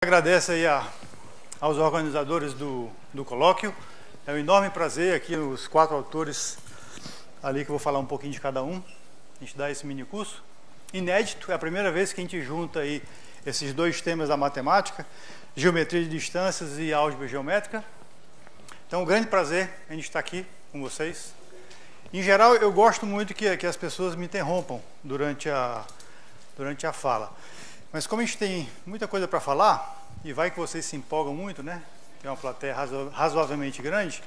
Agradece aí aos organizadores do colóquio. É um enorme prazer aqui os 4 autores ali que eu vou falar um pouquinho de cada um. A gente dá esse mini curso inédito, é a primeira vez que a gente junta aí esses 2 temas da matemática, geometria de distâncias e álgebra geométrica. Então, um grande prazer a gente estar aqui com vocês. Em geral, eu gosto muito que as pessoas me interrompam durante a fala. Mas como a gente tem muita coisa para falar, e vai que vocês se empolgam muito, né? Tem uma plateia razoavelmente grande.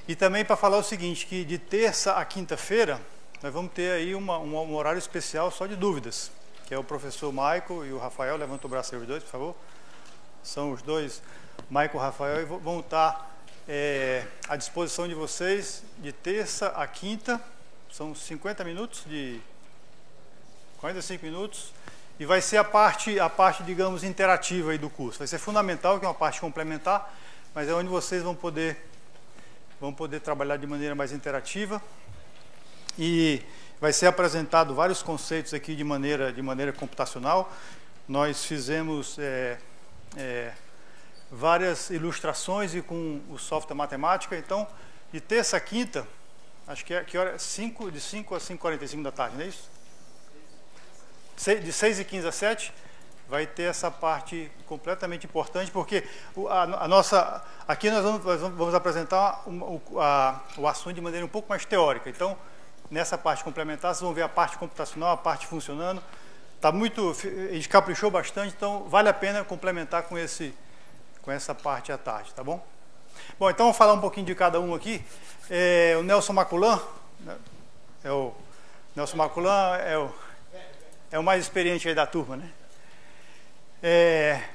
E também para falar o seguinte, que de terça a quinta-feira, nós vamos ter aí um horário especial só de dúvidas, que é o professor Michael e o Rafael. Levanta o braço aí os dois, por favor. São os dois, Michael e Rafael, e vão estar à disposição de vocês de terça a quinta. São 50 minutos, 45 minutos. E vai ser a parte, digamos, interativa aí do curso. Vai ser fundamental, que é uma parte complementar, mas é onde vocês vão poder trabalhar de maneira mais interativa. E vai ser apresentado vários conceitos aqui de maneira computacional. Nós fizemos várias ilustrações e com o software matemática. Então, de terça a quinta, acho que hora? De 5 a 5h45 da tarde, não é isso? De 6h15 a 7, vai ter essa parte completamente importante, porque aqui nós vamos apresentar o assunto de maneira um pouco mais teórica. Então, nessa parte complementar, vocês vão ver a parte computacional, a parte funcionando. A gente caprichou bastante, então vale a pena complementar com essa parte à tarde, tá bom? Bom, então vamos falar um pouquinho de cada um aqui. O Nelson Maculan, o Nelson Maculan é o mais experiente aí da turma, né?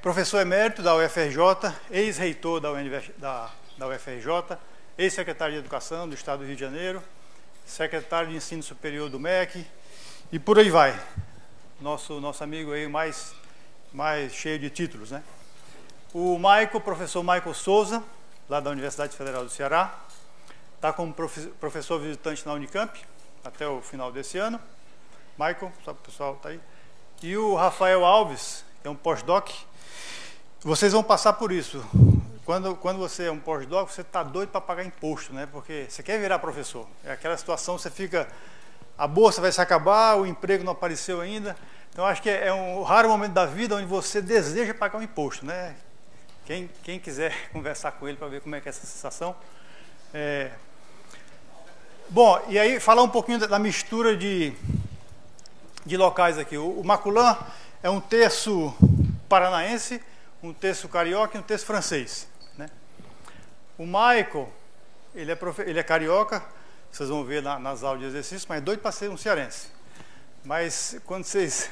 Professor emérito da UFRJ, ex-reitor da UFRJ, ex-secretário de Educação do Estado do Rio de Janeiro, secretário de Ensino Superior do MEC, e por aí vai. Nosso amigo aí mais cheio de títulos, né? O professor Michael Souza, lá da Universidade Federal do Ceará, está como professor visitante na Unicamp até o final desse ano. Michael, só para o pessoal tá aí. E o Rafael Alves, que é um pós-doc. Vocês vão passar por isso. Quando você é um pós-doc, você está doido para pagar imposto, né? Porque você quer virar professor. É aquela situação, você fica... A bolsa vai se acabar, o emprego não apareceu ainda. Então, acho que é um raro momento da vida onde você deseja pagar um imposto, né? Quem quiser conversar com ele para ver como é que é essa sensação. Bom, e aí falar um pouquinho da mistura de locais aqui. O Maculan é um terço paranaense, um terço carioca e um terço francês, né? O Michael, ele é carioca, vocês vão ver nas aulas de exercício, mas é doido para ser um cearense. Mas quando vocês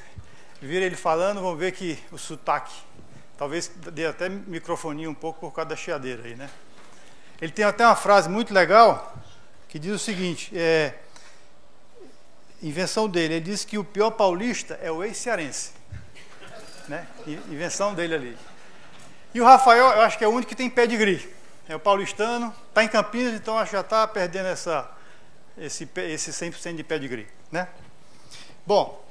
virem ele falando, vão ver que o sotaque, talvez dê até microfonia um pouco por causa da chiadeira aí, né? Ele tem até uma frase muito legal que diz o seguinte, invenção dele, ele diz que o pior paulista é o ex-cearense, né? Invenção dele ali. E o Rafael, eu acho que é o único que tem pedigree. É o paulistano, está em Campinas, então acho que já está perdendo esse 100% de pedigree, né? Bom,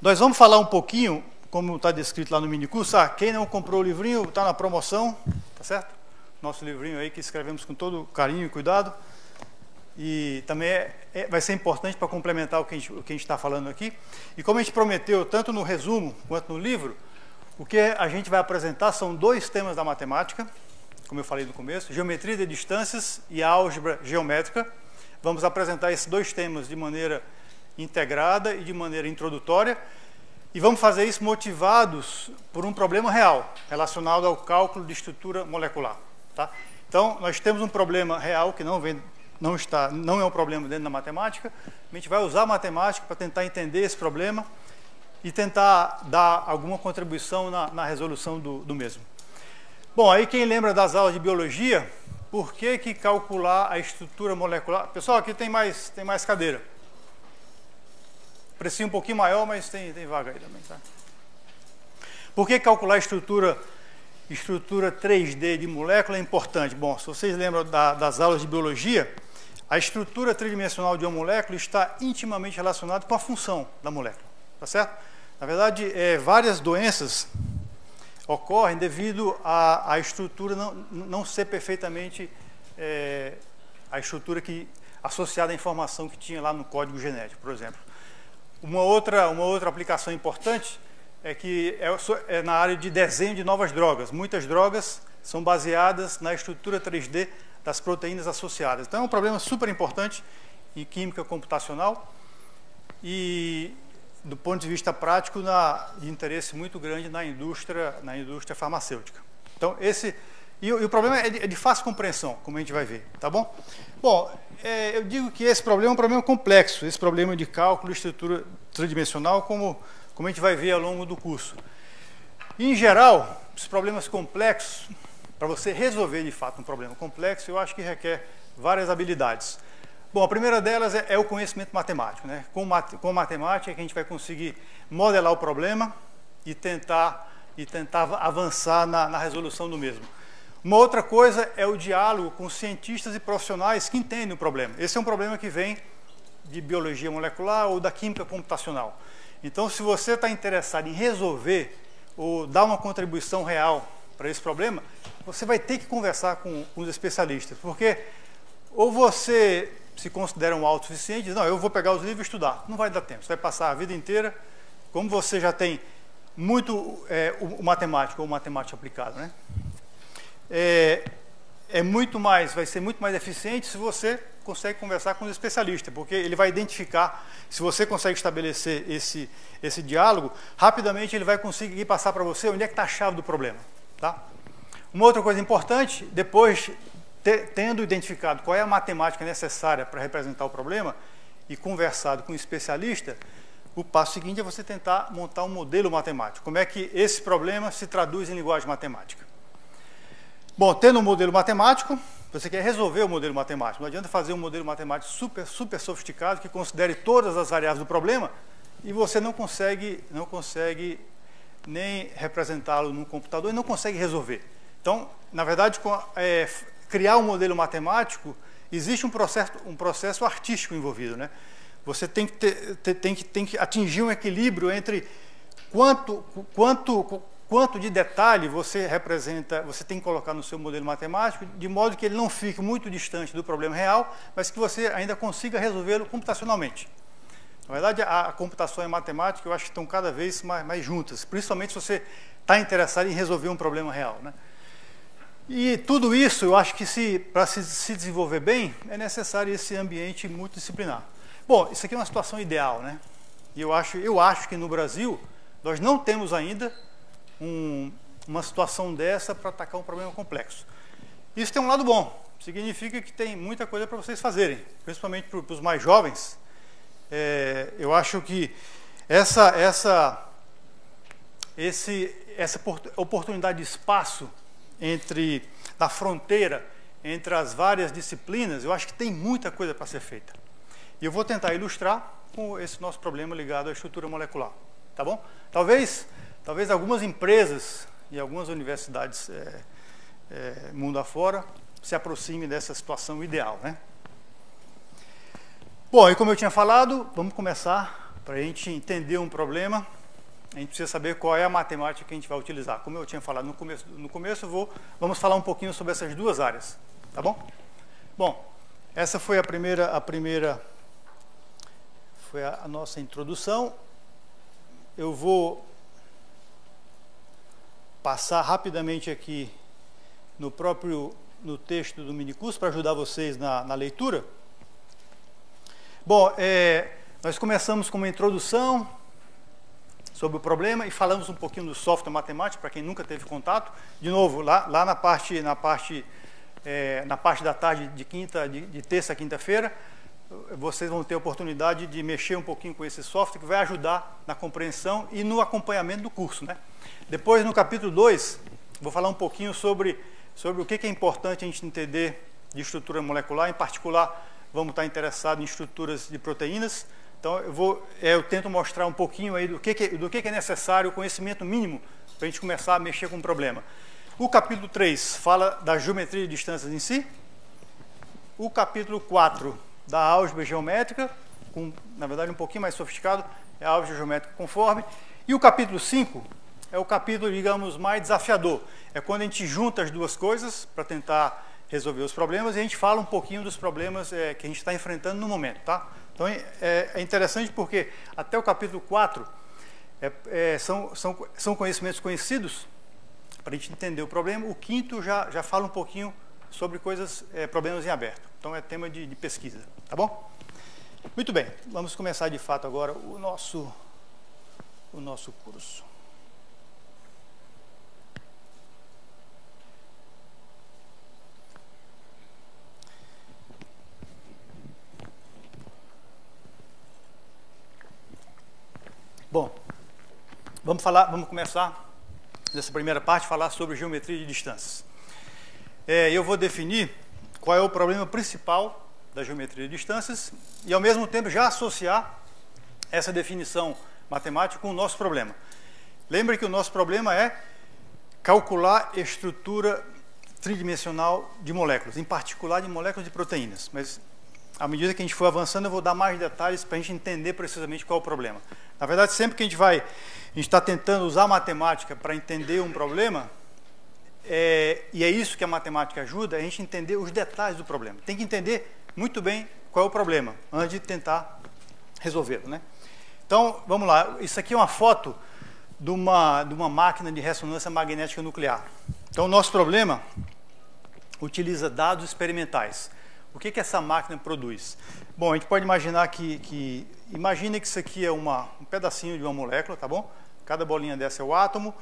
nós vamos falar um pouquinho, como está descrito lá no minicurso. Quem não comprou o livrinho, está na promoção, tá certo? Nosso livrinho aí que escrevemos com todo carinho e cuidado. E também vai ser importante para complementar o que a gente está falando aqui. E como a gente prometeu, tanto no resumo quanto no livro, o que a gente vai apresentar são 2 temas da matemática, como eu falei no começo, geometria de distâncias e álgebra geométrica. Vamos apresentar esses 2 temas de maneira integrada e de maneira introdutória. E vamos fazer isso motivados por um problema real, relacionado ao cálculo de estrutura molecular, tá? Então, nós temos um problema real que não é um problema dentro da matemática. A gente vai usar a matemática para tentar entender esse problema e tentar dar alguma contribuição na resolução do mesmo. Bom, aí quem lembra das aulas de biologia, por que calcular a estrutura molecular? Pessoal, aqui tem mais cadeira. Precinho um pouquinho maior, mas tem vaga aí também, tá? Por que calcular a estrutura 3D de molécula é importante? Bom, se vocês lembram das aulas de biologia, a estrutura tridimensional de uma molécula está intimamente relacionada com a função da molécula, tá certo? Na verdade, várias doenças ocorrem devido à estrutura não ser perfeitamente a estrutura associada à informação que tinha lá no código genético, por exemplo. Uma outra aplicação importante é que é na área de desenho de novas drogas. Muitas drogas são baseadas na estrutura 3D das proteínas associadas. Então é um problema super importante em química computacional e, do ponto de vista prático, de interesse muito grande na indústria farmacêutica. Então, e o problema é de fácil compreensão, como a gente vai ver, tá bom? Bom, eu digo que esse problema é um problema complexo, esse problema de cálculo e estrutura tridimensional, como a gente vai ver ao longo do curso. E, em geral, os problemas complexos, para você resolver de fato um problema complexo, eu acho que requer várias habilidades. Bom, a primeira delas é o conhecimento matemático, né? Com matemática que a gente vai conseguir modelar o problema e tentar avançar na resolução do mesmo. Uma outra coisa é o diálogo com cientistas e profissionais que entendem o problema. Esse é um problema que vem de biologia molecular ou da química computacional. Então, se você está interessado em resolver ou dar uma contribuição real para esse problema, você vai ter que conversar com os especialistas, porque ou você se considera um autossuficiente, diz, não, eu vou pegar os livros e estudar. Não vai dar tempo, você vai passar a vida inteira, como você já tem muito o matemático ou matemática aplicado, né? Vai ser muito mais eficiente se você consegue conversar com os especialistas, porque ele vai identificar, se você consegue estabelecer esse diálogo, rapidamente ele vai conseguir passar para você onde é que está a chave do problema, tá? Uma outra coisa importante, depois tendo identificado qual é a matemática necessária para representar o problema e conversado com o especialista, o passo seguinte é você tentar montar um modelo matemático. Como é que esse problema se traduz em linguagem matemática? Bom, tendo um modelo matemático, você quer resolver o modelo matemático. Não adianta fazer um modelo matemático super sofisticado que considere todas as variáveis do problema e você não consegue nem representá-lo num computador e não consegue resolver. Então, na verdade, criar um modelo matemático, existe um processo artístico envolvido, né? Você tem que atingir um equilíbrio entre quanto de detalhe você tem que colocar no seu modelo matemático, de modo que ele não fique muito distante do problema real, mas que você ainda consiga resolvê-lo computacionalmente. Na verdade, a computação e a matemática, eu acho que estão cada vez mais juntas, principalmente se você está interessado em resolver um problema real, né? E tudo isso, eu acho que para se desenvolver bem, é necessário esse ambiente multidisciplinar. Bom, isso aqui é uma situação ideal, né? E eu acho que no Brasil, nós não temos ainda uma situação dessa para atacar um problema complexo. Isso tem um lado bom, significa que tem muita coisa para vocês fazerem, principalmente para os mais jovens. Eu acho que essa oportunidade de espaço na fronteira entre as várias disciplinas, eu acho que tem muita coisa para ser feita. E eu vou tentar ilustrar com esse nosso problema ligado à estrutura molecular, tá bom? Talvez algumas empresas e algumas universidades mundo afora se aproximem dessa situação ideal, né? Bom, e como eu tinha falado, vamos começar. Para a gente entender um problema, a gente precisa saber qual é a matemática que a gente vai utilizar. Como eu tinha falado no começo, vamos falar um pouquinho sobre essas duas áreas, tá bom? Bom, essa foi foi a nossa introdução. Eu vou passar rapidamente aqui no texto do minicurso para ajudar vocês na leitura. Bom, nós começamos com uma introdução sobre o problema e falamos um pouquinho do software matemático, para quem nunca teve contato. De novo, lá na parte da tarde de terça a quinta-feira, vocês vão ter a oportunidade de mexer um pouquinho com esse software que vai ajudar na compreensão e no acompanhamento do curso, né? Depois, no capítulo 2, vou falar um pouquinho sobre o que é importante a gente entender de estrutura molecular. Em particular, vamos estar interessados em estruturas de proteínas. Então, eu tento mostrar um pouquinho aí do que é necessário, o conhecimento mínimo, para a gente começar a mexer com o problema. O capítulo 3 fala da geometria de distâncias em si. O capítulo 4 da álgebra geométrica, na verdade um pouquinho mais sofisticado, é a álgebra geométrica conforme. E o capítulo 5 é o capítulo, digamos, mais desafiador. É quando a gente junta as duas coisas para tentar resolver os problemas e a gente fala um pouquinho dos problemas que a gente está enfrentando no momento, tá? Então é interessante porque até o capítulo 4 são conhecimentos conhecidos para a gente entender o problema. O quinto já fala um pouquinho sobre problemas em aberto. Então é tema de pesquisa, tá bom? Muito bem, vamos começar de fato agora o nosso curso. Bom, vamos começar nessa primeira parte, falar sobre geometria de distâncias. Eu vou definir qual é o problema principal da geometria de distâncias e, ao mesmo tempo, já associar essa definição matemática com o nosso problema. Lembre que o nosso problema é calcular a estrutura tridimensional de moléculas, em particular de moléculas de proteínas. Mas, à medida que a gente for avançando, eu vou dar mais detalhes para a gente entender precisamente qual é o problema. Na verdade, sempre que a gente está tentando usar a matemática para entender um problema, e é isso que a matemática ajuda, a gente entender os detalhes do problema. Tem que entender muito bem qual é o problema, antes de tentar resolvê-lo, né? Então, vamos lá. Isso aqui é uma foto de uma máquina de ressonância magnética nuclear. Então, o nosso problema utiliza dados experimentais. O que essa máquina produz? Bom, a gente pode imaginar imagine que isso aqui é um pedacinho de uma molécula, tá bom? Cada bolinha dessa é o átomo,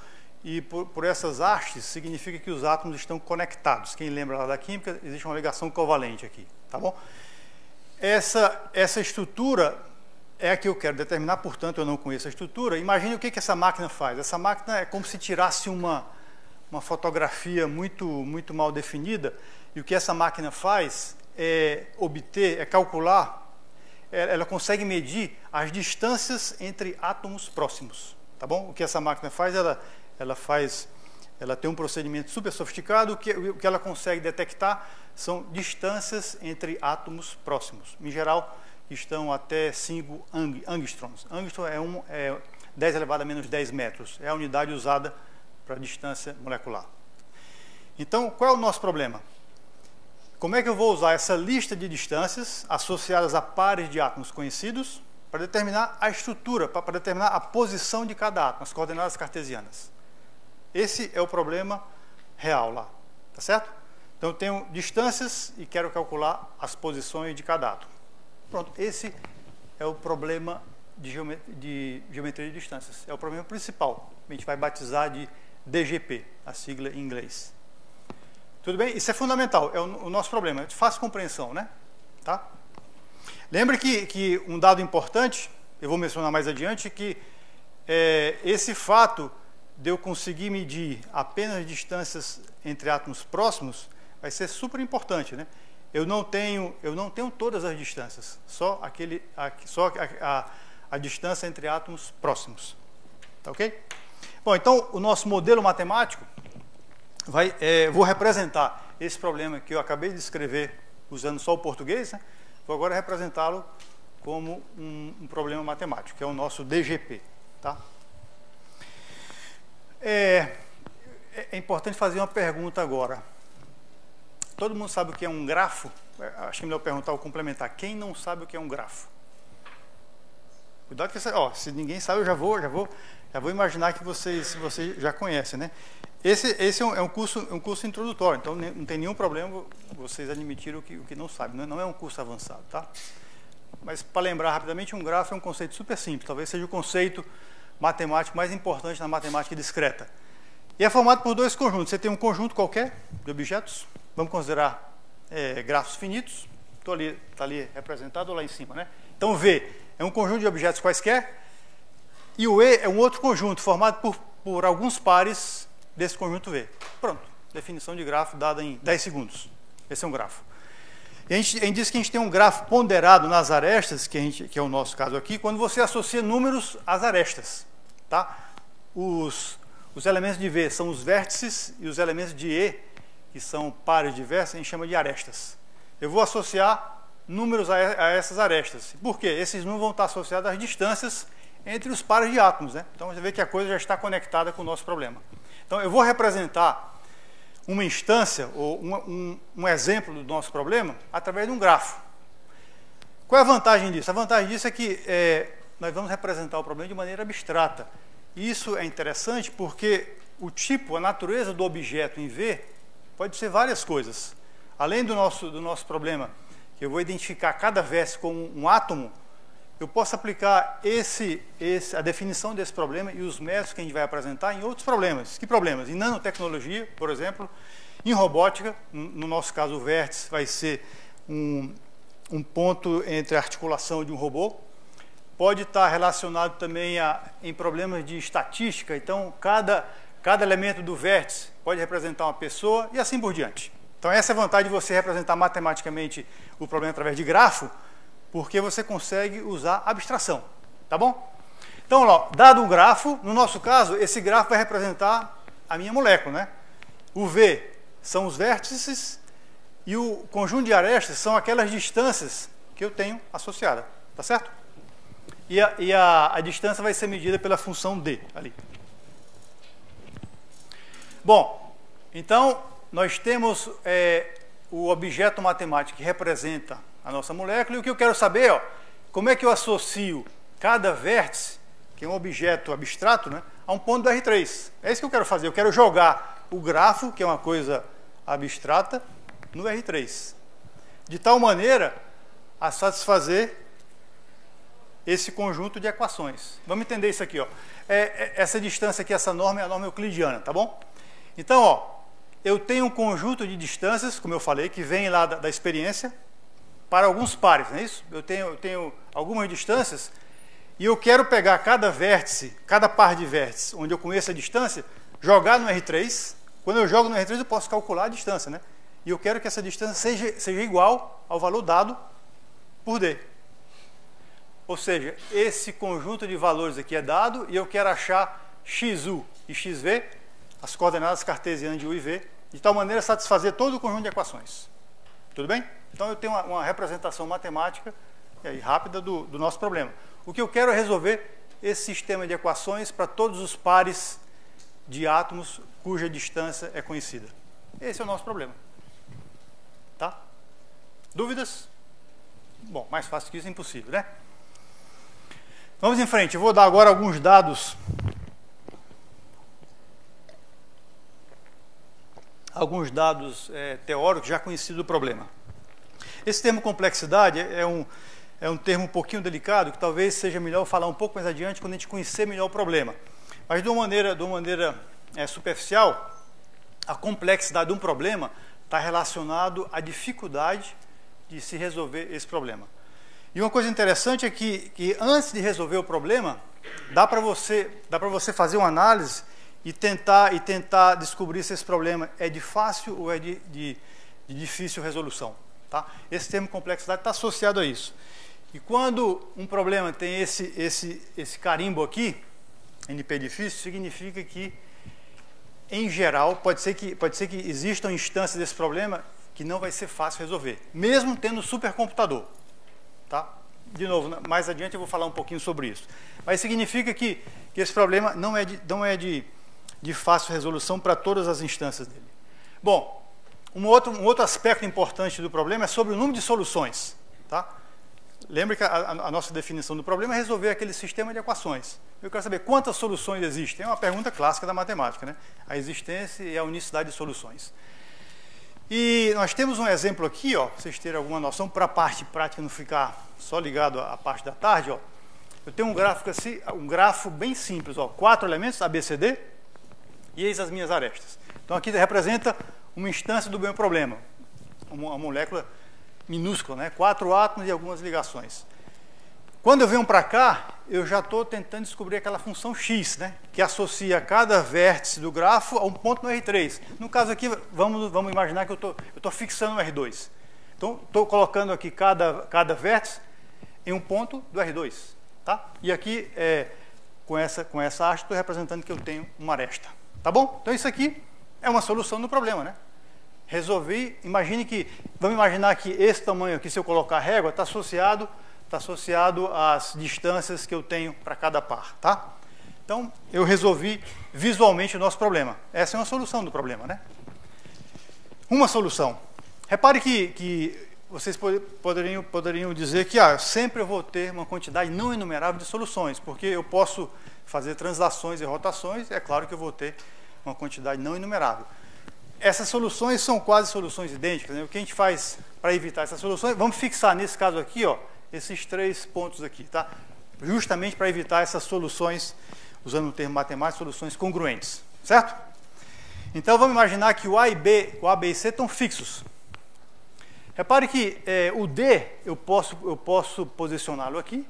e por essas hastes significa que os átomos estão conectados. Quem lembra lá da química, existe uma ligação covalente aqui, tá bom? Essa estrutura é a que eu quero determinar, portanto eu não conheço a estrutura. Imagine o que essa máquina faz. Essa máquina é como se tirasse uma fotografia muito mal definida, e o que essa máquina faz é calcular, ela consegue medir as distâncias entre átomos próximos, tá bom? O que essa máquina faz, ela tem um procedimento super sofisticado, o que ela consegue detectar são distâncias entre átomos próximos, em geral estão até 5 angstroms. Angstrom é 10 elevado a menos 10 metros, é a unidade usada para distância molecular. Então, qual é o nosso problema? Como é que eu vou usar essa lista de distâncias associadas a pares de átomos conhecidos para determinar a estrutura, para determinar a posição de cada átomo, as coordenadas cartesianas? Esse é o problema real lá, tá certo? Então eu tenho distâncias e quero calcular as posições de cada átomo. Pronto, esse é o problema de geometria de distâncias. É o problema principal. A gente vai batizar de DGP, a sigla em inglês. Tudo bem? Isso é fundamental, é o nosso problema, é de fácil compreensão, né? Tá? Lembre que um dado importante, eu vou mencionar mais adiante, que esse fato de eu conseguir medir apenas distâncias entre átomos próximos vai ser super importante, né? Eu não tenho todas as distâncias, só a distância entre átomos próximos. Tá ok? Bom, então o nosso modelo matemático vou representar esse problema que eu acabei de descrever usando só o português, né? Vou agora representá-lo como um problema matemático, que é o nosso DGP. Tá? É importante fazer uma pergunta agora. Todo mundo sabe o que é um grafo? Acho que é melhor perguntar ou complementar. Quem não sabe o que é um grafo? Cuidado que se ninguém sabe, eu já vou imaginar que vocês já conhecem, né? Esse é um curso introdutório, então não tem nenhum problema vocês admitirem o que não sabem. Não é um curso avançado, tá? Mas para lembrar rapidamente, um grafo é um conceito super simples, talvez seja o conceito matemático mais importante na matemática discreta. E é formado por dois conjuntos. Você tem um conjunto qualquer de objetos, vamos considerar grafos finitos, está ali representado lá em cima, né? Então V é um conjunto de objetos quaisquer, e o E é um outro conjunto formado por alguns pares desse conjunto V. Pronto, definição de grafo dada em 10 segundos. Esse é um grafo. E a gente diz que a gente tem um grafo ponderado nas arestas, que é o nosso caso aqui, quando você associa números às arestas. Tá? Os elementos de V são os vértices e os elementos de E, que são pares diversos, a gente chama de arestas. Eu vou associar números a essas arestas. Por quê? Esses números vão estar associados às distâncias entre os pares de átomos, né? Então você vê que a coisa já está conectada com o nosso problema. Então eu vou representar uma instância ou um exemplo do nosso problema através de um grafo. Qual é a vantagem disso? A vantagem disso é que nós vamos representar o problema de maneira abstrata. Isso é interessante porque o tipo, a natureza do objeto em V pode ser várias coisas. Além do nosso problema, que eu vou identificar cada vértice como um átomo, eu posso aplicar a definição desse problema e os métodos que a gente vai apresentar em outros problemas. Que problemas? Em nanotecnologia, por exemplo, em robótica, no nosso caso o vértice vai ser um ponto entre a articulação de um robô. Pode estar relacionado também em problemas de estatística, então cada elemento do vértice pode representar uma pessoa e assim por diante. Então essa é a vantagem de você representar matematicamente o problema através de grafo, porque você consegue usar abstração, tá bom? Então, ó, dado um grafo, no nosso caso, esse grafo vai representar a minha molécula, né? O V são os vértices e o conjunto de arestas são aquelas distâncias que eu tenho associada, tá certo? E a distância vai ser medida pela função D ali. Bom, então nós temos o objeto matemático que representa a nossa molécula, e o que eu quero saber, ó, como é que eu associo cada vértice, que é um objeto abstrato, né, a um ponto do R3. É isso que eu quero fazer, eu quero jogar o grafo, que é uma coisa abstrata, no R3, de tal maneira a satisfazer esse conjunto de equações. Vamos entender isso aqui, ó. Essa distância aqui, essa norma é a norma euclidiana, tá bom? Então, ó, eu tenho um conjunto de distâncias, como eu falei, que vem lá da experiência, para alguns pares, não é isso? Eu tenho algumas distâncias e eu quero pegar cada vértice, cada par de vértices, onde eu conheço a distância, jogar no R3. Quando eu jogo no R3, eu posso calcular a distância, né? E eu quero que essa distância seja igual ao valor dado por D. Ou seja, esse conjunto de valores aqui é dado e eu quero achar XU e XV, as coordenadas cartesianas de U e V, de tal maneira a satisfazer todo o conjunto de equações. Tudo bem? Então eu tenho uma representação matemática rápida do nosso problema. O que eu quero é resolver esse sistema de equações para todos os pares de átomos cuja distância é conhecida. Esse é o nosso problema. Tá? Dúvidas? Bom, mais fácil que isso é impossível, né? Vamos em frente. Eu vou dar agora alguns dados. Alguns dados teóricos já conhecidos do problema. Esse termo complexidade é um termo um pouquinho delicado, que talvez seja melhor falar um pouco mais adiante quando a gente conhecer melhor o problema. Mas de uma maneira superficial, a complexidade de um problema está relacionado à dificuldade de se resolver esse problema. E uma coisa interessante é que antes de resolver o problema, dá para você fazer uma análise e tentar descobrir se esse problema é de fácil ou é de difícil resolução. Tá? Esse termo complexidade está associado a isso. E quando um problema tem esse carimbo aqui, NP difícil, significa que, em geral, pode ser que existam instâncias desse problema que não vai ser fácil resolver, mesmo tendo supercomputador. Tá? De novo, mais adiante eu vou falar um pouquinho sobre isso. Mas significa que esse problema não é de fácil resolução para todas as instâncias dele. Bom, um outro aspecto importante do problema é sobre o número de soluções. Tá? Lembre que a nossa definição do problema é resolver aquele sistema de equações. Eu quero saber quantas soluções existem. É uma pergunta clássica da matemática, né? A existência e a unicidade de soluções. E nós temos um exemplo aqui, ó, para vocês terem alguma noção, para a parte prática não ficar só ligado à parte da tarde. Ó. Eu tenho um gráfico assim, um grafo bem simples, ó, 4 elementos, ABCD, e eis as minhas arestas. Então aqui representa uma instância do meu problema, uma molécula minúscula, né? 4 átomos e algumas ligações. Quando eu venho para cá, eu já estou tentando descobrir aquela função x, né? Que associa cada vértice do grafo a um ponto no R3. No caso aqui, vamos imaginar que eu estou fixando o R2. Então, estou colocando aqui cada vértice em um ponto do R2. Tá? E aqui, com essa haste, estou representando que eu tenho uma aresta. Tá bom? Então, isso aqui é uma solução do problema, né? Resolvi, vamos imaginar que esse tamanho aqui, se eu colocar a régua, está associado está associado às distâncias que eu tenho para cada par, tá? Então, eu resolvi visualmente o nosso problema. Essa é uma solução do problema, né? Uma solução. Repare que vocês poderiam dizer que sempre eu vou ter uma quantidade não enumerável de soluções, porque eu posso fazer translações e rotações, é claro que eu vou ter uma quantidade não enumerável. Essas soluções são quase soluções idênticas, né? O que a gente faz para evitar essas soluções? Vamos fixar nesse caso aqui, ó, esses 3 pontos aqui, tá? Justamente para evitar essas soluções, usando o termo matemático, soluções congruentes, certo? Então vamos imaginar que o A, B e C estão fixos. Repare que o D eu posso posicioná-lo aqui,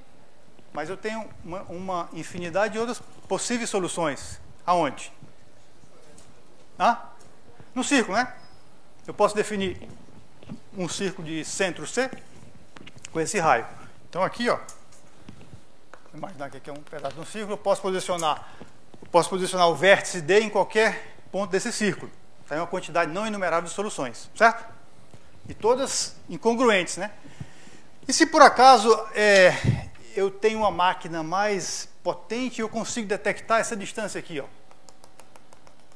mas eu tenho uma infinidade de outras possíveis soluções. Aonde? No círculo, né? Eu posso definir um círculo de centro C com esse raio. Então aqui, ó, vou imaginar que aqui é um pedaço de um círculo, eu posso posicionar o vértice D em qualquer ponto desse círculo. Então é uma quantidade não enumerável de soluções, certo? E todas incongruentes, né? E se por acaso eu tenho uma máquina mais potente, eu consigo detectar essa distância aqui, ó.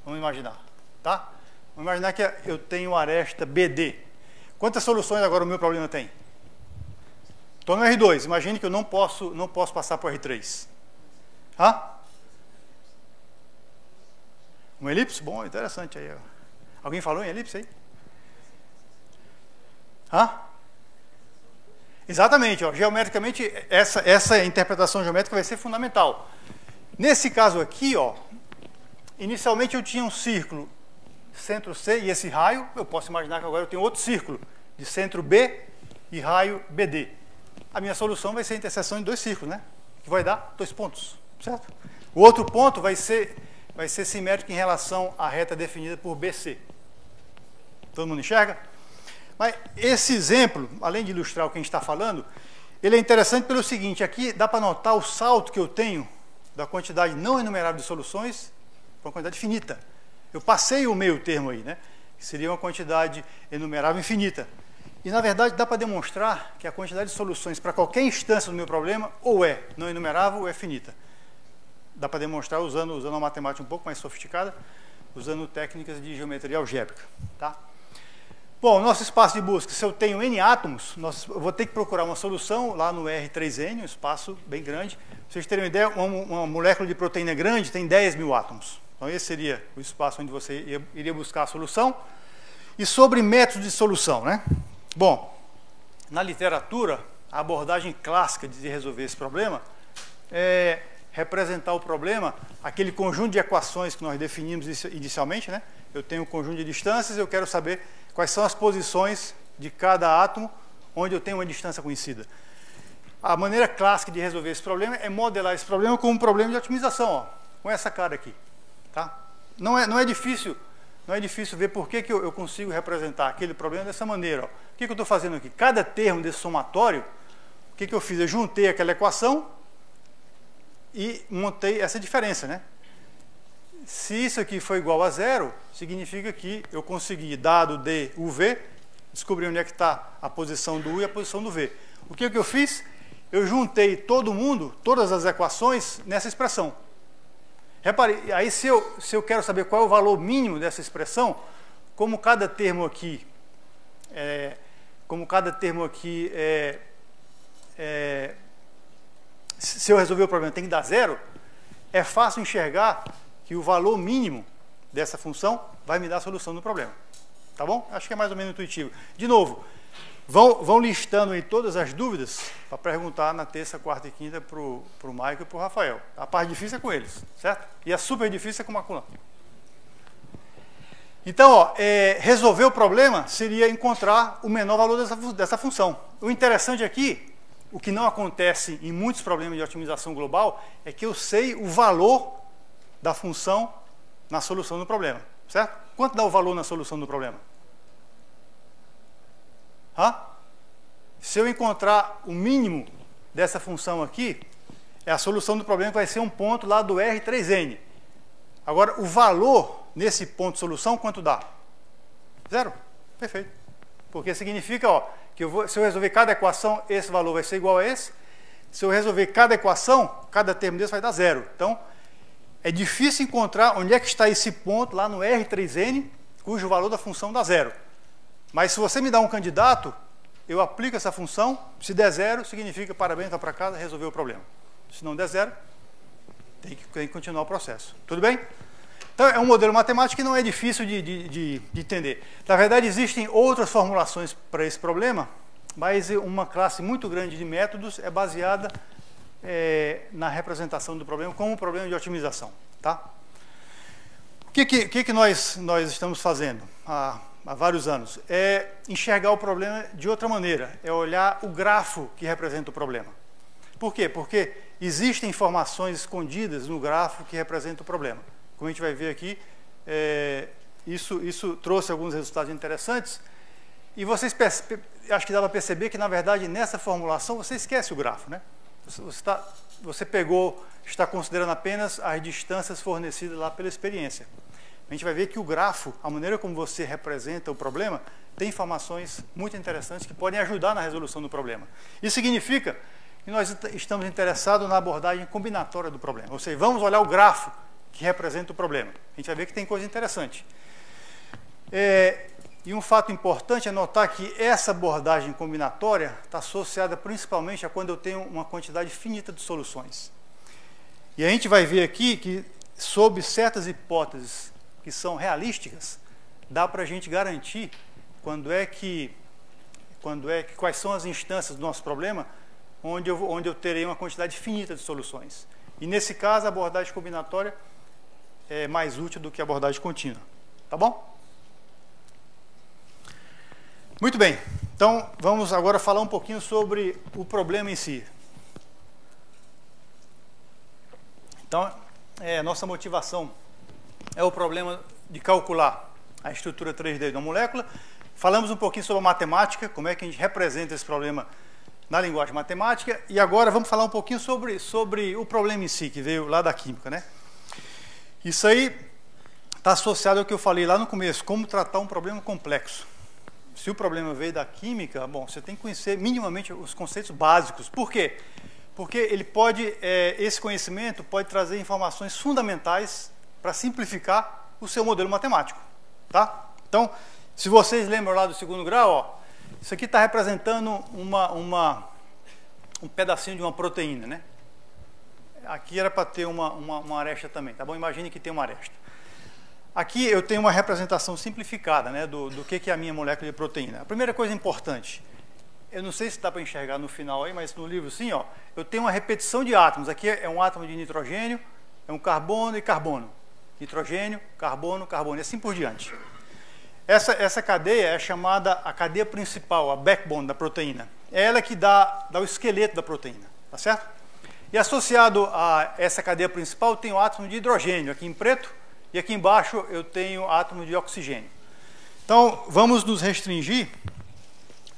Vamos imaginar, tá? Vamos imaginar que eu tenho uma aresta BD. Quantas soluções agora o meu problema tem? Estou no R2. Imagine que eu não posso passar para o R3. Uma elipse? Bom, interessante aí. Ó. Alguém falou em elipse aí? Exatamente, ó, geometricamente, essa interpretação geométrica vai ser fundamental. Nesse caso aqui, ó, inicialmente eu tinha um círculo centro C e esse raio, eu posso imaginar que agora eu tenho outro círculo de centro B e raio BD. A minha solução vai ser a interseção de 2 círculos, né? Que vai dar 2 pontos, certo? O outro ponto vai ser simétrico em relação à reta definida por BC. Todo mundo enxerga? Mas esse exemplo, além de ilustrar o que a gente está falando, ele é interessante pelo seguinte, aqui dá para notar o salto que eu tenho da quantidade não enumerável de soluções para uma quantidade finita. Eu passei o meio termo aí, né? Que seria uma quantidade enumerável infinita. E, na verdade, dá para demonstrar que a quantidade de soluções para qualquer instância do meu problema ou é não enumerável ou é finita. Dá para demonstrar usando uma matemática um pouco mais sofisticada, usando técnicas de geometria algébrica, tá? Bom, nosso espaço de busca, se eu tenho N átomos, eu vou ter que procurar uma solução lá no R3N, um espaço bem grande. Pra vocês terem uma ideia, uma molécula de proteína grande tem 10.000 átomos. Então esse seria o espaço onde você iria buscar a solução. E sobre métodos de solução, né? Bom, na literatura, a abordagem clássica de resolver esse problema é representar o problema, aquele conjunto de equações que nós definimos inicialmente, né? Eu tenho um conjunto de distâncias, eu quero saber quais são as posições de cada átomo onde eu tenho uma distância conhecida. A maneira clássica de resolver esse problema é modelar esse problema como um problema de otimização, ó, com essa cara aqui. Tá? Não é difícil ver por que eu consigo representar aquele problema dessa maneira. Ó. O que eu estou fazendo aqui? Cada termo desse somatório, o que eu fiz? Eu juntei aquela equação e montei essa diferença, né? Se isso aqui for igual a 0, significa que eu consegui, dado D, U, V, descobrir onde é que está a posição do U e a posição do V. O que eu fiz? Eu juntei todas as equações nessa expressão. Repare, aí se eu quero saber qual é o valor mínimo dessa expressão, como cada termo aqui se eu resolver o problema tem que dar 0, é fácil enxergar que o valor mínimo dessa função vai me dar a solução do problema. Tá bom? Acho que é mais ou menos intuitivo. De novo, vão listando aí todas as dúvidas para perguntar na terça, quarta e quinta para o Michael e para o Rafael. A parte difícil é com eles, certo? E a super difícil é com o Maculan. Então, ó, resolver o problema seria encontrar o menor valor dessa função. O interessante aqui, o que não acontece em muitos problemas de otimização global, é que eu sei o valor da função na solução do problema, certo? Quanto dá o valor na solução do problema? Se eu encontrar o mínimo dessa função aqui, é a solução do problema que vai ser um ponto lá do R3N. Agora, o valor nesse ponto de solução, quanto dá? 0. Perfeito. Porque significa, ó, que se eu resolver cada equação, esse valor vai ser igual a esse. Se eu resolver cada equação, cada termo desse vai dar zero. Então, é difícil encontrar onde é que está esse ponto lá no R3N, cujo valor da função dá zero. Mas se você me dá um candidato, eu aplico essa função, se der zero, significa parabéns, vai para casa, resolveu o problema. Se não der zero, tem que continuar o processo. Tudo bem? Então, é um modelo matemático que não é difícil de entender. Na verdade, existem outras formulações para esse problema, mas uma classe muito grande de métodos é baseada na representação do problema como um problema de otimização. Tá? O que nós estamos fazendo há vários anos? É enxergar o problema de outra maneira, é olhar o grafo que representa o problema. Por quê? Porque existem informações escondidas no grafo que representam o problema. Como a gente vai ver aqui, isso trouxe alguns resultados interessantes. E vocês acho que dá para perceber que, na verdade, nessa formulação, você esquece o grafo, né? Você está considerando apenas as distâncias fornecidas lá pela experiência. A gente vai ver que o grafo, a maneira como você representa o problema, tem informações muito interessantes que podem ajudar na resolução do problema. Isso significa que nós estamos interessados na abordagem combinatória do problema. Ou seja, vamos olhar o grafo que representa o problema. A gente vai ver que tem coisa interessante. E um fato importante é notar que essa abordagem combinatória está associada principalmente a quando eu tenho uma quantidade finita de soluções. E a gente vai ver aqui que, sob certas hipóteses que são realísticas, dá para a gente garantir quais são as instâncias do nosso problema onde eu terei uma quantidade finita de soluções. E nesse caso, a abordagem combinatória é mais útil do que a abordagem contínua. Tá bom? Muito bem, então vamos agora falar um pouquinho sobre o problema em si. Então, nossa motivação é o problema de calcular a estrutura 3D de uma molécula. Falamos um pouquinho sobre a matemática, como é que a gente representa esse problema na linguagem matemática, e agora vamos falar um pouquinho sobre o problema em si, que veio lá da química, né? Isso aí está associado ao que eu falei lá no começo, como tratar um problema complexo. Se o problema veio da química, bom, você tem que conhecer minimamente os conceitos básicos. Por quê? Porque esse conhecimento pode trazer informações fundamentais para simplificar o seu modelo matemático. Tá? Então, se vocês lembram lá do segundo grau, ó, isso aqui está representando um pedacinho de uma proteína, né? Aqui era para ter uma aresta também, tá bom? Imagine que tem uma aresta. Aqui eu tenho uma representação simplificada, né, do que é a minha molécula de proteína. A primeira coisa importante, eu não sei se dá para enxergar no final aí, mas no livro sim, ó, eu tenho uma repetição de átomos. Aqui é um átomo de nitrogênio, é um carbono e carbono. Nitrogênio, carbono, carbono, e assim por diante. Essa cadeia é chamada a cadeia principal, a backbone da proteína. É ela que dá o esqueleto da proteína, tá certo? E associado a essa cadeia principal, eu tenho o átomo de hidrogênio, aqui em preto, e aqui embaixo eu tenho átomo de oxigênio. Então, vamos nos restringir,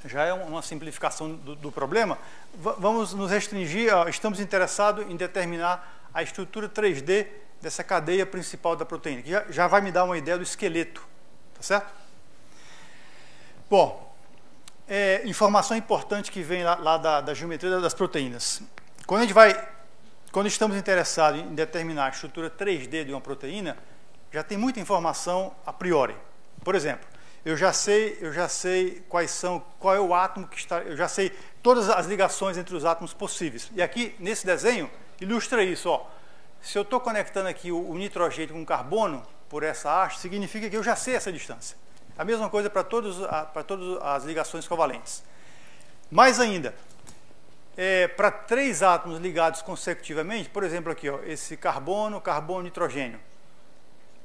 já é uma simplificação do problema, vamos nos restringir, estamos interessados em determinar a estrutura 3D dessa cadeia principal da proteína, que já vai me dar uma ideia do esqueleto, tá certo? Bom, informação importante que vem lá da geometria das proteínas. Quando estamos interessados em determinar a estrutura 3D de uma proteína, já tem muita informação a priori. Por exemplo, eu já sei qual é o átomo que está, eu já sei todas as ligações entre os átomos possíveis. E aqui, nesse desenho, ilustra isso, ó. Se eu estou conectando aqui o nitrogênio com o carbono por essa haste, significa que eu já sei essa distância. A mesma coisa para todas as ligações covalentes. Mais ainda, para 3 átomos ligados consecutivamente, por exemplo aqui, ó, esse carbono, carbono, nitrogênio.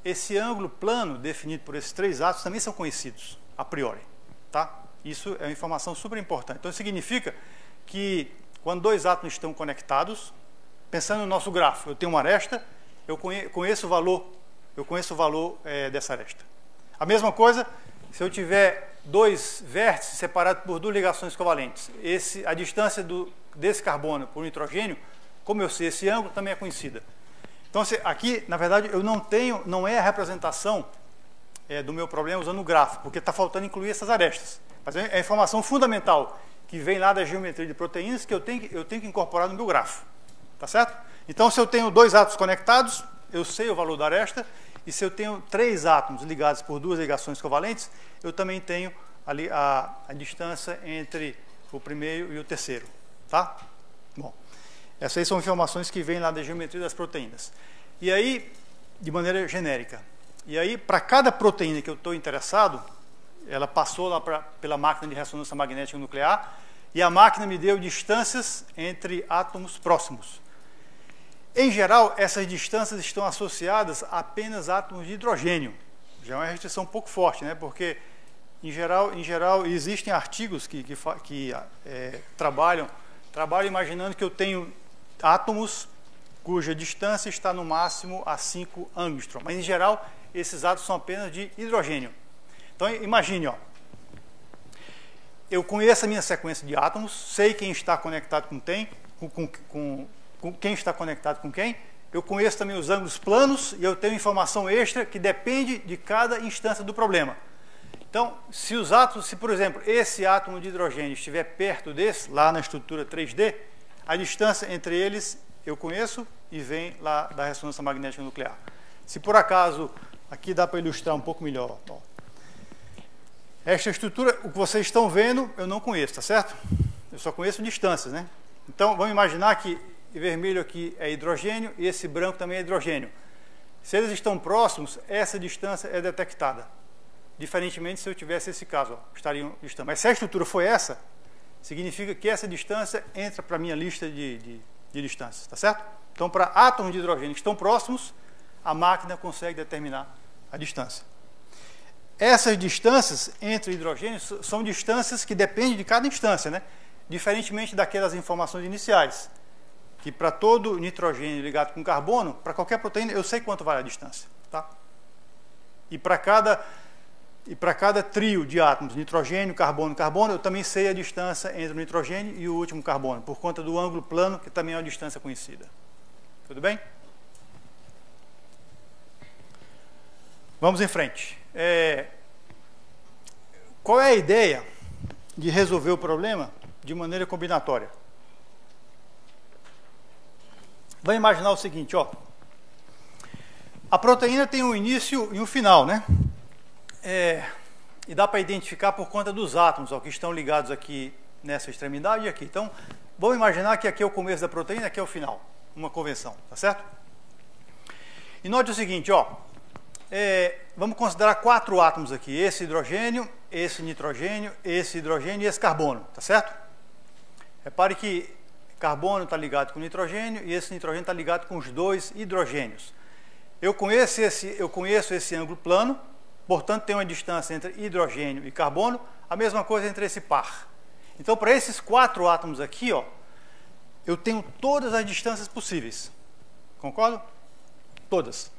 Esse ângulo plano definido por esses 3 átomos também são conhecidos, a priori. Tá? Isso é uma informação super importante. Então, significa que quando 2 átomos estão conectados, pensando no nosso grafo, eu tenho uma aresta, eu conheço o valor dessa aresta. A mesma coisa, se eu tiver 2 vértices separados por 2 ligações covalentes, a distância desse carbono por nitrogênio, como eu sei esse ângulo, também é conhecida. Então, aqui, na verdade, eu não é a representação do meu problema usando o grafo, porque está faltando incluir essas arestas. Mas é a informação fundamental que vem lá da geometria de proteínas que eu tenho que incorporar no meu grafo. Tá certo? Então, se eu tenho 2 átomos conectados, eu sei o valor da aresta, e se eu tenho 3 átomos ligados por 2 ligações covalentes, eu também tenho ali a distância entre o primeiro e o terceiro. Tá? Bom, essas aí são informações que vêm lá da geometria das proteínas. E aí, de maneira genérica. E aí, para cada proteína que eu estou interessado, ela passou lá pela máquina de ressonância magnética nuclear, e a máquina me deu distâncias entre átomos próximos. Em geral, essas distâncias estão associadas a apenas átomos de hidrogênio. Já é uma restrição um pouco forte, né? Porque, em geral existem artigos que trabalham imaginando que eu tenho átomos cuja distância está no máximo a 5 angstrom. Mas, em geral, esses átomos são apenas de hidrogênio. Então, imagine, ó, eu conheço a minha sequência de átomos, sei quem está conectado com quem está conectado com quem, eu conheço também os ângulos planos e eu tenho informação extra que depende de cada instância do problema. Então, se, por exemplo, esse átomo de hidrogênio estiver perto desse, lá na estrutura 3D, a distância entre eles eu conheço e vem lá da ressonância magnética nuclear. Se por acaso, aqui dá para ilustrar um pouco melhor. Ó. Esta estrutura, o que vocês estão vendo, eu não conheço, tá certo? Eu só conheço distâncias, né? Então, vamos imaginar que vermelho aqui é hidrogênio e esse branco também é hidrogênio. Se eles estão próximos, essa distância é detectada. Diferentemente se eu tivesse esse caso, ó, estariam distantes. Mas se a estrutura for essa, significa que essa distância entra para a minha lista de distâncias, tá certo? Então, para átomos de hidrogênio que estão próximos, a máquina consegue determinar a distância. Essas distâncias entre hidrogênios são distâncias que dependem de cada instância, né? Diferentemente daquelas informações iniciais, que para todo nitrogênio ligado com carbono, para qualquer proteína, eu sei quanto vale a distância. Tá? E para cada trio de átomos, nitrogênio, carbono, carbono, eu também sei a distância entre o nitrogênio e o último carbono, por conta do ângulo plano, que também é uma distância conhecida. Tudo bem? Vamos em frente. Qual é a ideia de resolver o problema de maneira combinatória? Vamos imaginar o seguinte, ó. A proteína tem um início e um final, né? E dá para identificar por conta dos átomos, ó, que estão ligados aqui nessa extremidade e aqui. Então, vamos imaginar que aqui é o começo da proteína, aqui é o final. Uma convenção, tá certo? E note o seguinte, ó. Vamos considerar 4 átomos aqui. Esse hidrogênio, esse nitrogênio, esse hidrogênio e esse carbono, tá certo? Repare que carbono está ligado com nitrogênio e esse nitrogênio está ligado com os 2 hidrogênios. Eu conheço esse ângulo plano, portanto, tem uma distância entre hidrogênio e carbono, a mesma coisa entre esse par. Então, para esses 4 átomos aqui, ó, eu tenho todas as distâncias possíveis. Concordo? Todas.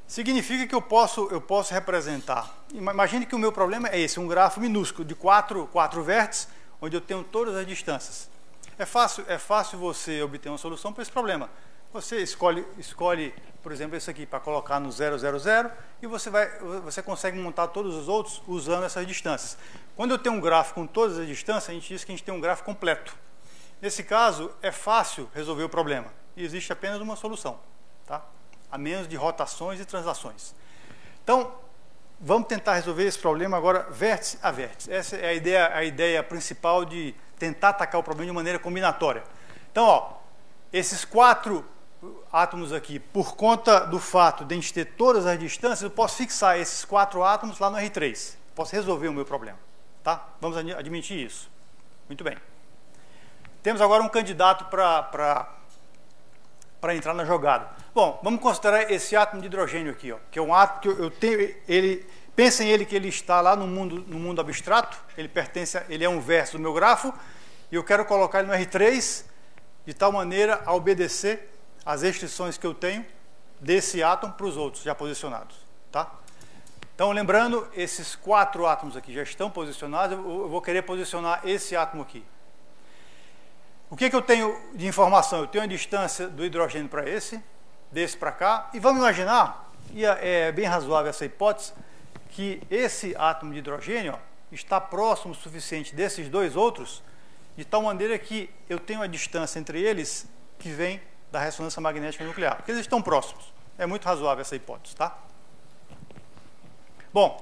Significa que eu posso representar. Imagine que o meu problema é esse, um grafo minúsculo de 4 vértices, onde eu tenho todas as distâncias. É fácil você obter uma solução para esse problema. Você escolhe, por exemplo, esse aqui para colocar no 0, 0, 0 e você consegue montar todos os outros usando essas distâncias. Quando eu tenho um gráfico com todas as distâncias, a gente diz que a gente tem um gráfico completo. Nesse caso, é fácil resolver o problema. E existe apenas uma solução, tá? A menos de rotações e translações. Então, vamos tentar resolver esse problema agora vértice a vértice. Essa é a ideia principal de tentar atacar o problema de maneira combinatória. Então, ó, esses 4 átomos aqui, por conta do fato de a gente ter todas as distâncias, eu posso fixar esses 4 átomos lá no R3. Posso resolver o meu problema. Tá? Vamos admitir isso. Muito bem. Temos agora um candidato para entrar na jogada. Bom, vamos considerar esse átomo de hidrogênio aqui, ó, que é um átomo que eu tenho, pensem ele que ele está lá no mundo abstrato, ele é um vértice do meu grafo, e eu quero colocar ele no R3, de tal maneira a obedecer às restrições que eu tenho desse átomo para os outros já posicionados. Tá? Então, lembrando, esses 4 átomos aqui já estão posicionados, eu vou querer posicionar esse átomo aqui. O que eu tenho de informação? Eu tenho a distância do hidrogênio para desse para cá, e vamos imaginar, e é bem razoável essa hipótese, que esse átomo de hidrogênio, ó, está próximo o suficiente desses dois outros, de tal maneira que eu tenho a distância entre eles que vem da ressonância magnética nuclear, porque eles estão próximos. É muito razoável essa hipótese, tá? Bom,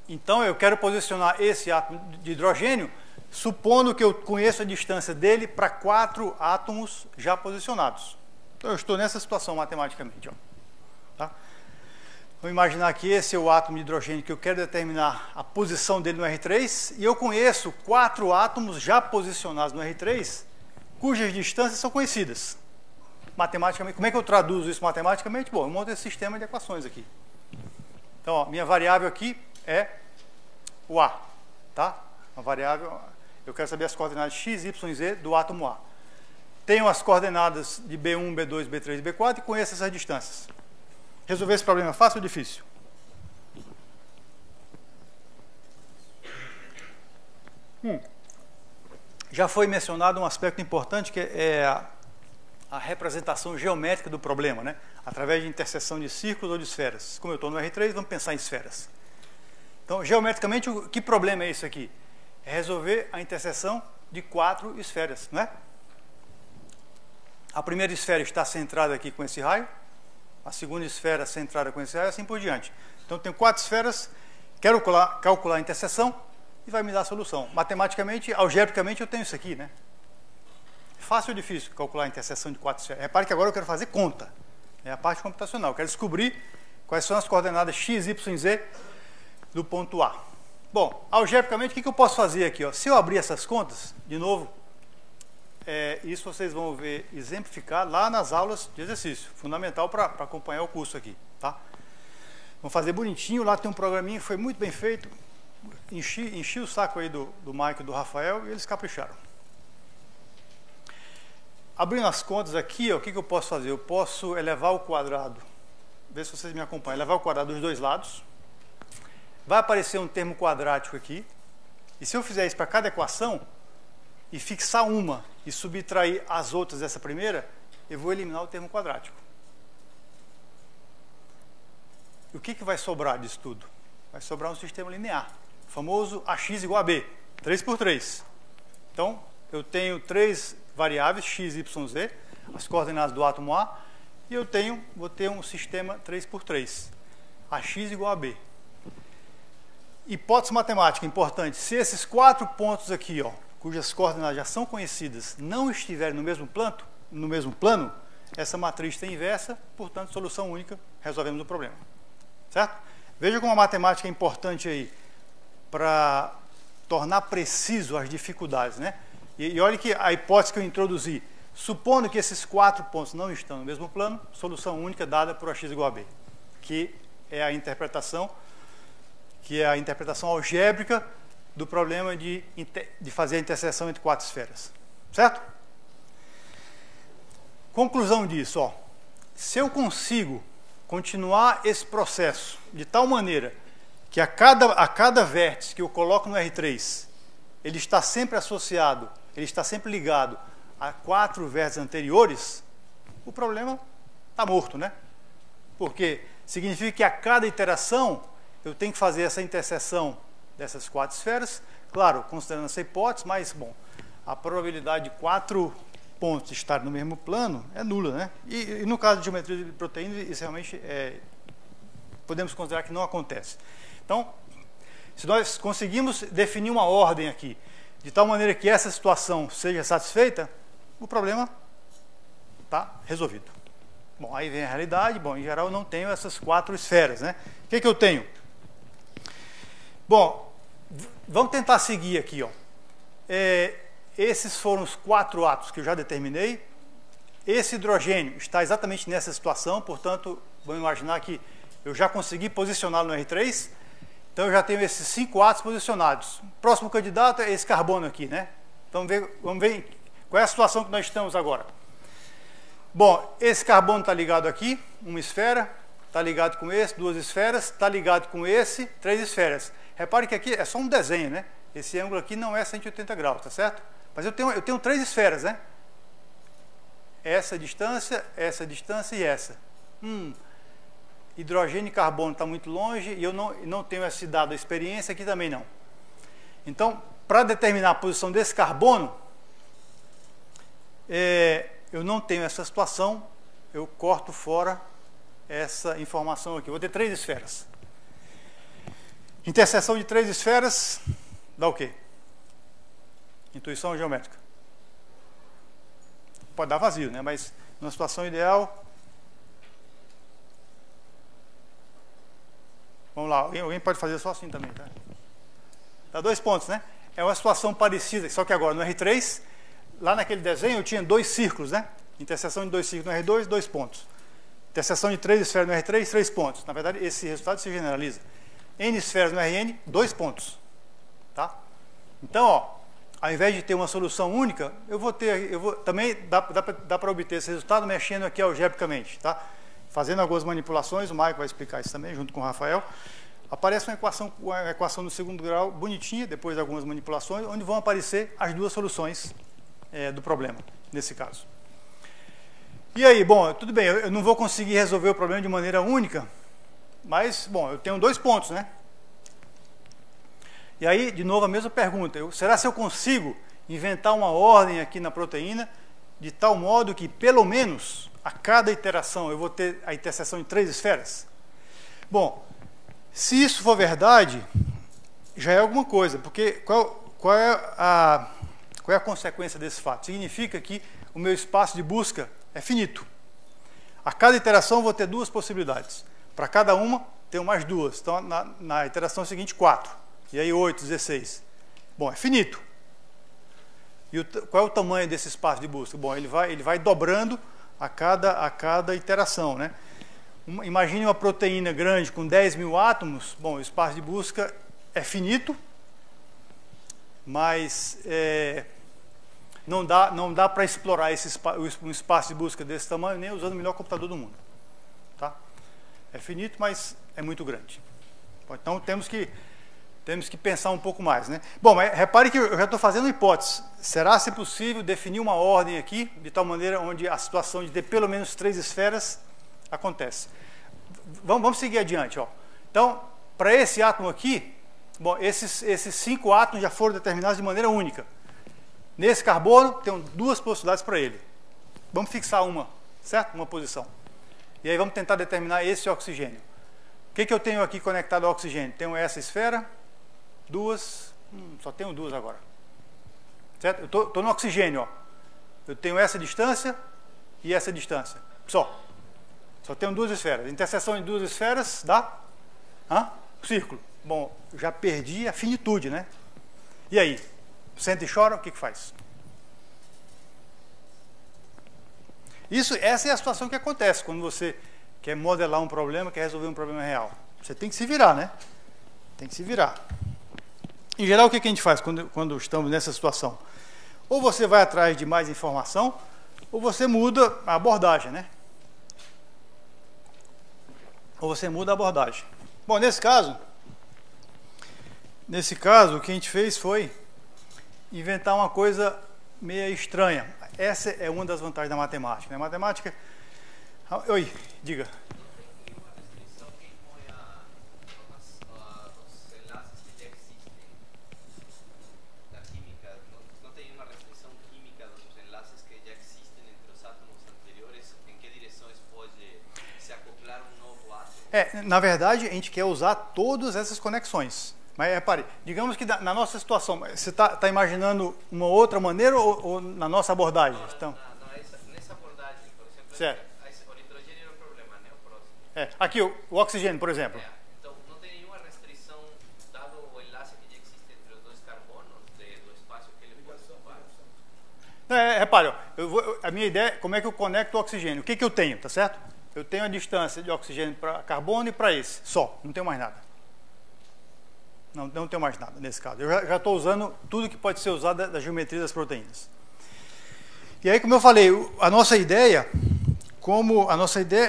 então eu quero posicionar esse átomo de hidrogênio, supondo que eu conheço a distância dele para 4 átomos já posicionados. Então eu estou nessa situação matematicamente, ó. Tá? Vamos imaginar que esse é o átomo de hidrogênio que eu quero determinar a posição dele no R3, e eu conheço 4 átomos já posicionados no R3, cujas distâncias são conhecidas. Matematicamente, como é que eu traduzo isso matematicamente? Bom, eu monto esse sistema de equações aqui. Então, ó, minha variável aqui é o A, tá? Uma variável, eu quero saber as coordenadas x, y e z do átomo A. Tenho as coordenadas de B1, B2, B3 e B4 e conheço essas distâncias. Resolver esse problema é fácil ou difícil? Já foi mencionado um aspecto importante, que é a representação geométrica do problema, né? Através de interseção de círculos ou de esferas. Como eu estou no R3, vamos pensar em esferas. Então, geometricamente, que problema é isso aqui? É resolver a interseção de 4 esferas, não é? A primeira esfera está centrada aqui com esse raio, a segunda esfera centrada com esse raio, assim por diante. Então, tenho 4 esferas, quero calcular a interseção e vai me dar a solução. Matematicamente, algebricamente, eu tenho isso aqui, né? Fácil ou difícil calcular a interseção de 4 esferas? Repare que agora eu quero fazer conta. É a parte computacional. Eu quero descobrir quais são as coordenadas x, y e z do ponto A. Bom, algebricamente, o que eu posso fazer aqui? Ó? Se eu abrir essas contas, de novo, isso vocês vão ver exemplificado lá nas aulas de exercício. Fundamental para acompanhar o curso aqui. Tá? Vamos fazer bonitinho. Lá tem um programinha que foi muito bem feito. Enchi o saco aí do Mike e do Rafael e eles capricharam. Abrindo as contas aqui, ó, o que eu posso fazer? Eu posso elevar o quadrado, ver se vocês me acompanham, elevar o quadrado dos dois lados. Vai aparecer um termo quadrático aqui. E se eu fizer isso para cada equação, e fixar uma e subtrair as outras dessa primeira, eu vou eliminar o termo quadrático. E o que vai sobrar disso tudo? Vai sobrar um sistema linear, o famoso AX igual a B, 3 por 3. Então, eu tenho 3 variáveis, x, y, z, as coordenadas do átomo A, e eu vou ter um sistema 3 por 3, AX igual a B. Hipótese matemática importante: se esses 4 pontos aqui, ó, cujas coordenadas já são conhecidas, não estiverem no mesmo plano, essa matriz tem inversa, portanto, solução única, resolvemos o problema. Certo? Veja como a matemática é importante aí para tornar preciso as dificuldades, né? E olha que a hipótese que eu introduzi, supondo que esses 4 pontos não estão no mesmo plano, solução única dada por AX igual a B, que é a interpretação algébrica do problema de fazer a interseção entre 4 esferas. Certo? Conclusão disso, ó. Se eu consigo continuar esse processo de tal maneira que a cada vértice que eu coloco no R3, ele está sempre associado, ele está sempre ligado a 4 vértices anteriores, o problema está morto, né? Porque significa que a cada iteração eu tenho que fazer essa interseção dessas 4 esferas, claro, considerando essa hipótese, mas, bom, a probabilidade de 4 pontos estarem no mesmo plano é nula, né? E no caso de geometria de proteína, isso realmente podemos considerar que não acontece. Então, se nós conseguimos definir uma ordem aqui, de tal maneira que essa situação seja satisfeita, o problema está resolvido. Bom, aí vem a realidade. Bom, em geral eu não tenho essas 4 esferas, né? O que eu tenho? Bom, vamos tentar seguir aqui, ó. Esses foram os 4 átomos que eu já determinei. Esse hidrogênio está exatamente nessa situação, portanto, vamos imaginar que eu já consegui posicioná-lo no R3. Então, eu já tenho esses 5 átomos posicionados. O próximo candidato é esse carbono aqui, né? Então, vamos ver qual é a situação que nós estamos agora. Bom, esse carbono está ligado aqui, uma esfera, está ligado com esse, 2 esferas, está ligado com esse, 3 esferas. Repare que aqui é só um desenho, né? Esse ângulo aqui não é 180 graus, tá certo? Mas eu tenho 3 esferas, né? Essa distância e essa. hidrogênio e carbono está muito longe e eu não tenho esse dado, a experiência aqui também não. Então, para determinar a posição desse carbono, eu não tenho essa situação, eu corto fora essa informação aqui. Vou ter 3 esferas. Interseção de 3 esferas dá o quê? Intuição geométrica. Pode dar vazio, né? Mas numa situação ideal... Vamos lá, alguém pode fazer só assim também, tá? Dá 2 pontos, né? É uma situação parecida, só que agora no R3, lá naquele desenho eu tinha 2 círculos, né? Interseção de 2 círculos no R2, 2 pontos. Interseção de 3 esferas no R3, 3 pontos. Na verdade, esse resultado se generaliza. N esferas no Rn, 2 pontos. Tá? Então, ó, ao invés de ter uma solução única, também dá para obter esse resultado mexendo aqui algebricamente, tá? Fazendo algumas manipulações, o Maico vai explicar isso também, junto com o Rafael. Aparece uma equação do segundo grau bonitinha, depois de algumas manipulações, onde vão aparecer as 2 soluções do problema, nesse caso. E aí, bom, tudo bem, eu não vou conseguir resolver o problema de maneira única, mas, bom, eu tenho 2 pontos, né? E aí, de novo, a mesma pergunta. Será se eu consigo inventar uma ordem aqui na proteína de tal modo que, pelo menos, a cada iteração eu vou ter a interseção de 3 esferas? Bom, se isso for verdade, já é alguma coisa, porque qual é a consequência desse fato? Significa que o meu espaço de busca é finito. A cada iteração eu vou ter 2 possibilidades. Para cada uma, tenho mais 2. Então, na iteração seguinte, 4. E aí, 8, 16. Bom, é finito. E qual é o tamanho desse espaço de busca? Bom, ele vai dobrando a cada iteração, né? Imagine uma proteína grande com 10 mil átomos. Bom, o espaço de busca é finito, mas não dá para explorar um espaço de busca desse tamanho nem usando o melhor computador do mundo. Tá? É finito, mas é muito grande. Bom, então temos que pensar um pouco mais, né? Bom, mas repare que eu já estou fazendo uma hipótese. Será se possível definir uma ordem aqui, de tal maneira onde a situação de ter pelo menos 3 esferas acontece. Vamos seguir adiante, ó. Então, para esse átomo aqui, bom, esses 5 átomos já foram determinados de maneira única. Nesse carbono, tem 2 possibilidades para ele. Vamos fixar uma, certo? Uma posição. E aí vamos tentar determinar esse oxigênio. O que eu tenho aqui conectado ao oxigênio? Tenho essa esfera, 2, só tenho 2 agora. Certo? Eu estou no oxigênio, ó. Eu tenho essa distância e essa distância. Só tenho 2 esferas. Interseção de 2 esferas dá círculo. Bom, já perdi a finitude, né? E aí? Senta e chora, o que faz? Essa é a situação que acontece quando você quer modelar um problema, quer resolver um problema real. Você tem que se virar, né? Tem que se virar. Em geral, o que a gente faz quando estamos nessa situação? Ou você vai atrás de mais informação, ou você muda a abordagem, né? Ou você muda a abordagem. Bom, nesse caso, o que a gente fez foi inventar uma coisa meio estranha. Essa é uma das vantagens da matemática, né? Matemática... Oi, diga. Na verdade, a gente quer usar todas essas conexões. Mas repare, digamos que na nossa situação, você está imaginando uma outra maneira ou na nossa abordagem? Então, nessa abordagem, por exemplo, certo. O nitrogênio era o problema, né? O próximo. Aqui, o oxigênio, por exemplo. Então, não tem nenhuma restrição, dado o enlace que já existe entre os 2 carbonos, do espaço que ele pode ocupar. Repare, a minha ideia é como é que eu conecto o oxigênio. O que eu tenho, tá certo? Eu tenho a distância de oxigênio para carbono e para esse, só, não tenho mais nada. Não tenho mais nada nesse caso. Eu já estou usando tudo que pode ser usado da geometria das proteínas. E aí, como eu falei, a nossa ideia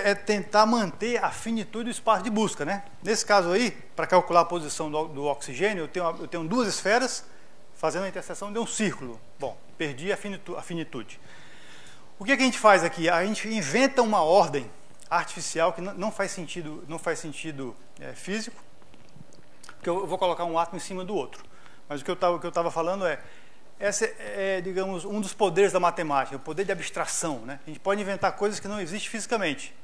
é tentar manter a finitude do espaço de busca, né? Nesse caso aí, para calcular a posição do oxigênio, eu tenho 2 esferas fazendo a interseção de um círculo. Bom, perdi a finitude. O que a gente faz aqui? A gente inventa uma ordem artificial que não faz sentido, físico, porque eu vou colocar um átomo em cima do outro. Mas o que eu estava falando esse é, digamos, um dos poderes da matemática, o poder de abstração, né? A gente pode inventar coisas que não existem fisicamente.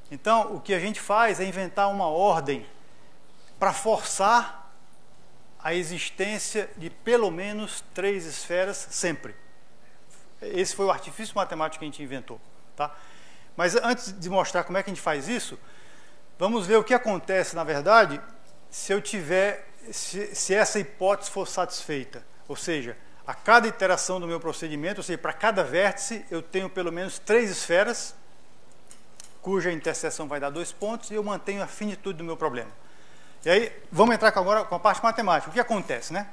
Então, o que a gente faz é inventar uma ordem para forçar a existência de pelo menos 3 esferas sempre. Esse foi o artifício matemático que a gente inventou, tá? Mas antes de mostrar como é que a gente faz isso, vamos ver o que acontece, na verdade, se essa hipótese for satisfeita. Ou seja, a cada iteração do meu procedimento, ou seja, para cada vértice, eu tenho pelo menos 3 esferas, cuja interseção vai dar 2 pontos, e eu mantenho a finitude do meu problema. E aí, vamos entrar agora com a parte matemática. O que acontece, né?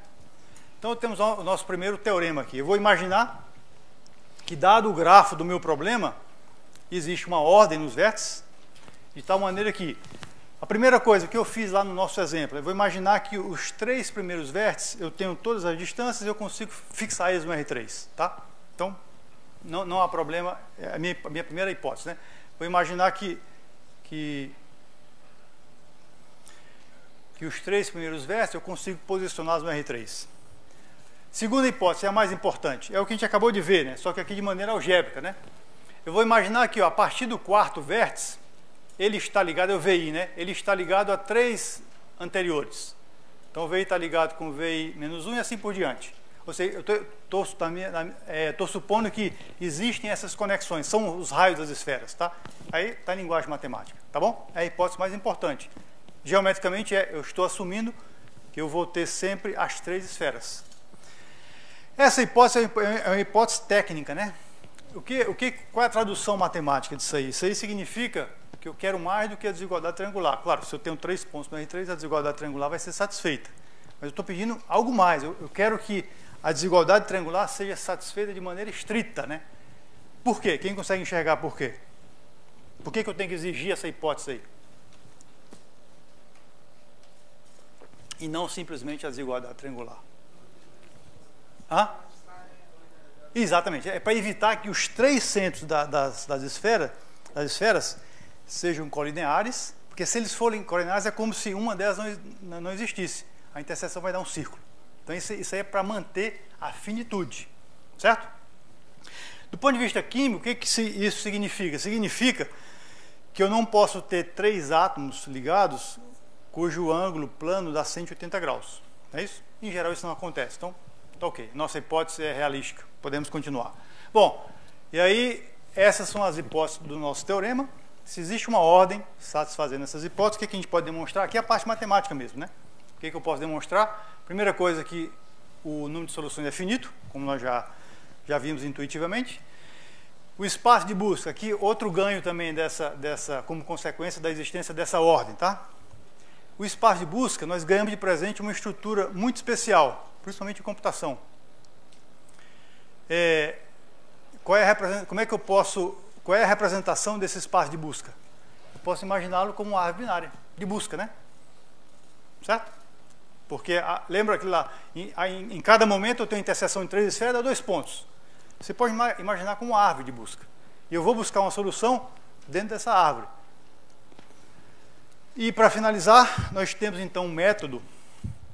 Então, temos o nosso primeiro teorema aqui. Eu vou imaginar que, dado o grafo do meu problema, existe uma ordem nos vértices, de tal maneira que a primeira coisa que eu fiz lá no nosso exemplo, eu vou imaginar que os 3 primeiros vértices, eu tenho todas as distâncias e eu consigo fixar eles no R3, tá? Então, não há problema, é a minha primeira hipótese, né? Vou imaginar que os 3 primeiros vértices eu consigo posicioná-los no R3. Segunda hipótese, é a mais importante, é o que a gente acabou de ver, né? Só que aqui de maneira algébrica, né? Eu vou imaginar que, ó, a partir do 4º vértice, ele está ligado, é o VI, né? Ele está ligado a 3 anteriores. Então, o VI está ligado com o VI menos 1 e assim por diante. Ou seja, eu estou supondo que existem essas conexões, são os raios das esferas, tá? Aí está a linguagem matemática, tá bom? É a hipótese mais importante. Geometricamente, eu estou assumindo que eu vou ter sempre as 3 esferas. Essa hipótese é uma hipótese técnica, né? Qual é a tradução matemática disso aí? Isso aí significa que eu quero mais do que a desigualdade triangular. Claro, se eu tenho 3 pontos no R3, a desigualdade triangular vai ser satisfeita. Mas eu estou pedindo algo mais. Eu quero que a desigualdade triangular seja satisfeita de maneira estrita, né? Por quê? Quem consegue enxergar por quê? Por que eu tenho que exigir essa hipótese aí? E não simplesmente a desigualdade triangular. Hã? Exatamente. É para evitar que os 3 centros das esferas sejam colineares, porque se eles forem colineares é como se uma delas não existisse. A interseção vai dar um círculo. Então isso aí é para manter a finitude, certo? Do ponto de vista químico, o que isso significa? Significa que eu não posso ter 3 átomos ligados cujo ângulo plano dá 180 graus. Não é isso? Em geral isso não acontece. Então, tá ok. Nossa hipótese é realística. Podemos continuar. Bom, e aí essas são as hipóteses do nosso teorema. Se existe uma ordem satisfazendo essas hipóteses, o que a gente pode demonstrar? Aqui é a parte matemática mesmo, né? O que eu posso demonstrar? Primeira coisa é que o número de soluções é finito, como nós já vimos intuitivamente. O espaço de busca, aqui outro ganho também como consequência da existência dessa ordem, tá? O espaço de busca, nós ganhamos de presente uma estrutura muito especial, principalmente em computação. Qual é a representação desse espaço de busca? Eu posso imaginá-lo como uma árvore binária de busca, né? Certo? Porque, lembra que lá, em cada momento eu tenho interseção em 3 esferas, dá 2 pontos. Você pode imaginar como uma árvore de busca. E eu vou buscar uma solução dentro dessa árvore. E, para finalizar, nós temos, então, um método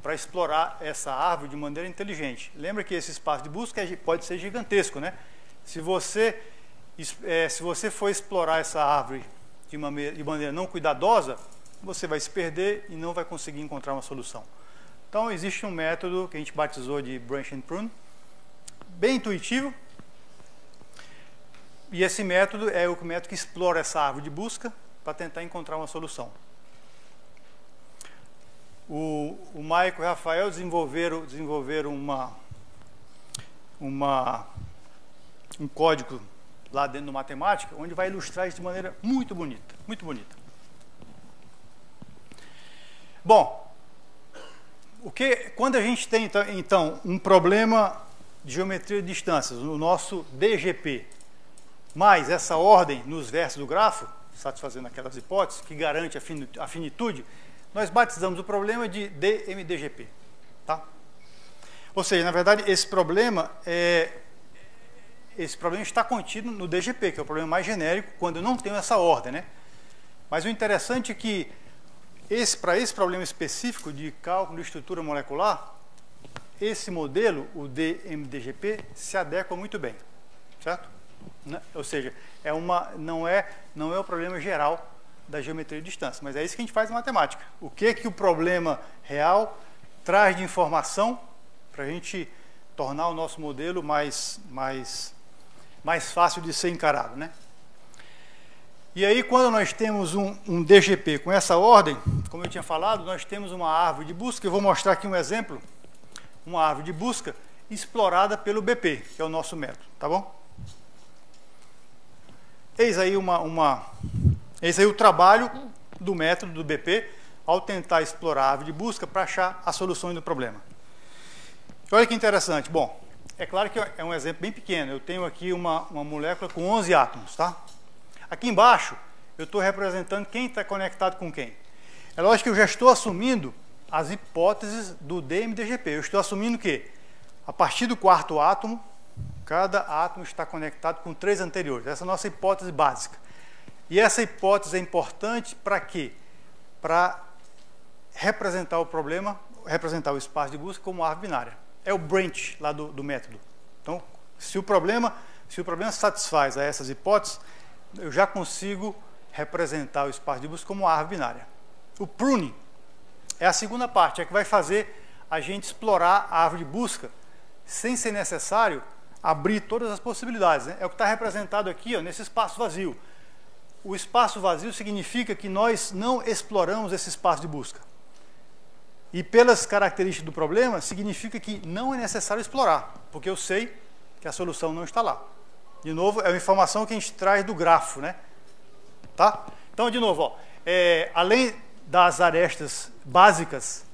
para explorar essa árvore de maneira inteligente. Lembra que esse espaço de busca pode ser gigantesco, né? Se você for explorar essa árvore de maneira não cuidadosa, você vai se perder e não vai conseguir encontrar uma solução. Então, existe um método que a gente batizou de Branch and Prune, bem intuitivo, e esse método é o método que explora essa árvore de busca para tentar encontrar uma solução. O Michael e o Rafael desenvolveram um código lá dentro do Matemática, onde vai ilustrar isso de maneira muito bonita, muito bonita. Bom, quando a gente tem, então, um problema de geometria de distâncias, no nosso DGP, mais essa ordem nos vértices do grafo, satisfazendo aquelas hipóteses, que garante a finitude, nós batizamos o problema de esse problema está contido no DGP, que é o problema mais genérico, quando eu não tenho essa ordem, né? Mas o interessante é que, para esse problema específico de cálculo de estrutura molecular, esse modelo, o DMDGP, se adequa muito bem, certo? Ou seja, não é o problema geral da geometria de distância, mas é isso que a gente faz em matemática. O que o problema real traz de informação para a gente tornar o nosso modelo mais fácil de ser encarado, né? E aí, quando nós temos um DGP com essa ordem, como eu tinha falado, nós temos uma árvore de busca. Eu vou mostrar aqui um exemplo, uma árvore de busca explorada pelo BP, que é o nosso método, tá bom? Eis aí o trabalho do método do BP ao tentar explorar a árvore de busca para achar a solução do problema. Olha que interessante. Bom, é claro que é um exemplo bem pequeno. Eu tenho aqui uma molécula com 11 átomos, tá? Aqui embaixo, eu estou representando quem está conectado com quem. É lógico que eu já estou assumindo as hipóteses do DMDGP. Eu estou assumindo que, a partir do quarto átomo, cada átomo está conectado com 3 anteriores. Essa é a nossa hipótese básica. E essa hipótese é importante para quê? Para representar o problema, representar o espaço de busca como árvore binária. É o branch lá do método. Então, se o problema satisfaz a essas hipóteses, eu já consigo representar o espaço de busca como árvore binária. O pruning é a segunda parte, é que vai fazer a gente explorar a árvore de busca sem ser necessário abrir todas as possibilidades, né? É o que está representado aqui, ó, nesse espaço vazio. O espaço vazio significa que nós não exploramos esse espaço de busca. E pelas características do problema, significa que não é necessário explorar, porque eu sei que a solução não está lá. De novo, é uma informação que a gente traz do grafo, né? Tá? Então, de novo, ó, além das arestas básicas,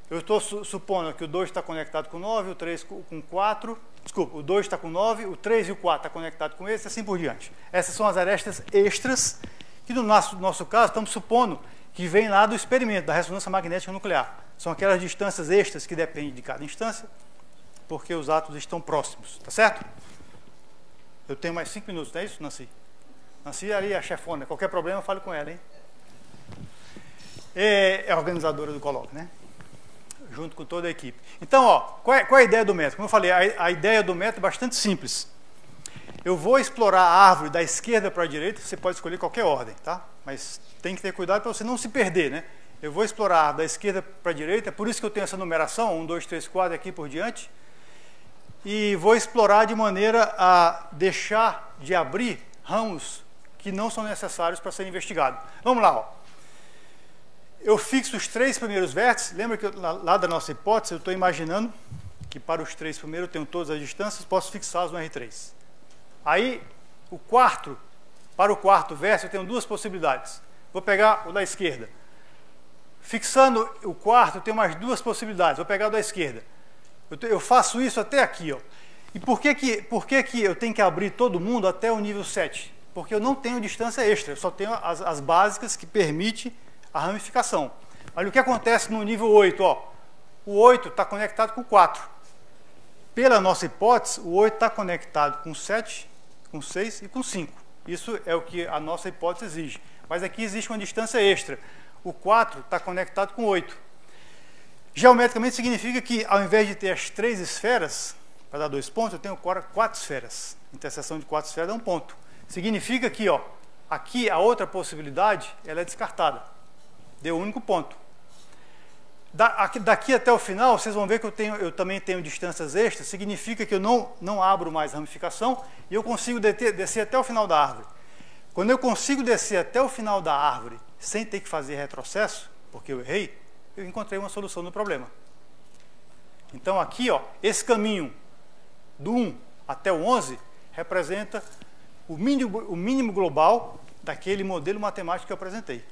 eu estou supondo que o 2 está conectado com 9, o 3 com 4, desculpa, o 2 está com 9, o 3 e o 4 estão conectados com esse, assim por diante. Essas são as arestas extras, que no nosso caso, estamos supondo que vem lá do experimento, da ressonância magnética nuclear. São aquelas distâncias extras que dependem de cada instância, porque os átomos estão próximos, tá certo? Eu tenho mais 5 minutos, não é isso, Nancy? Nancy ali é a chefona, qualquer problema, fale com ela, hein? É a organizadora do colóquio, né? Junto com toda a equipe. Então, ó, qual é a ideia do método? Como eu falei, a ideia do método é bastante simples. Eu vou explorar a árvore da esquerda para a direita, você pode escolher qualquer ordem, tá? Mas tem que ter cuidado para você não se perder, né? Eu vou explorar a árvore da esquerda para a direita, por isso que eu tenho essa numeração, 1, 2, 3, 4 aqui por diante. E vou explorar de maneira a deixar de abrir ramos que não são necessários para ser investigado. Vamos lá, ó. Eu fixo os 3 primeiros vértices. Lembra que lá da nossa hipótese, eu estou imaginando que para os 3 primeiros eu tenho todas as distâncias, posso fixá-los no R3. Aí, para o quarto vértice, eu tenho 2 possibilidades. Vou pegar o da esquerda. Fixando o quarto, eu tenho mais 2 possibilidades. Vou pegar o da esquerda. Eu faço isso até aqui, ó. E por que eu tenho que abrir todo mundo até o nível 7? Porque eu não tenho distância extra, eu só tenho as básicas que permitem a ramificação. Olha o que acontece no nível 8, ó. O 8 está conectado com 4. Pela nossa hipótese, o 8 está conectado com 7, com 6 e com 5. Isso é o que a nossa hipótese exige. Mas aqui existe uma distância extra. O 4 está conectado com 8. Geometricamente significa que, ao invés de ter as 3 esferas, para dar 2 pontos, eu tenho 4 esferas. Interseção de 4 esferas dá 1 ponto. Significa que, ó, aqui a outra possibilidade ela é descartada. Deu um único ponto. Daqui até o final, vocês vão ver que eu também tenho distâncias extras. Significa que eu não abro mais ramificação e eu consigo descer até o final da árvore. Quando eu consigo descer até o final da árvore sem ter que fazer retrocesso, porque eu errei, eu encontrei uma solução do problema. Então aqui, ó, esse caminho do 1 até o 11 representa o mínimo global daquele modelo matemático que eu apresentei.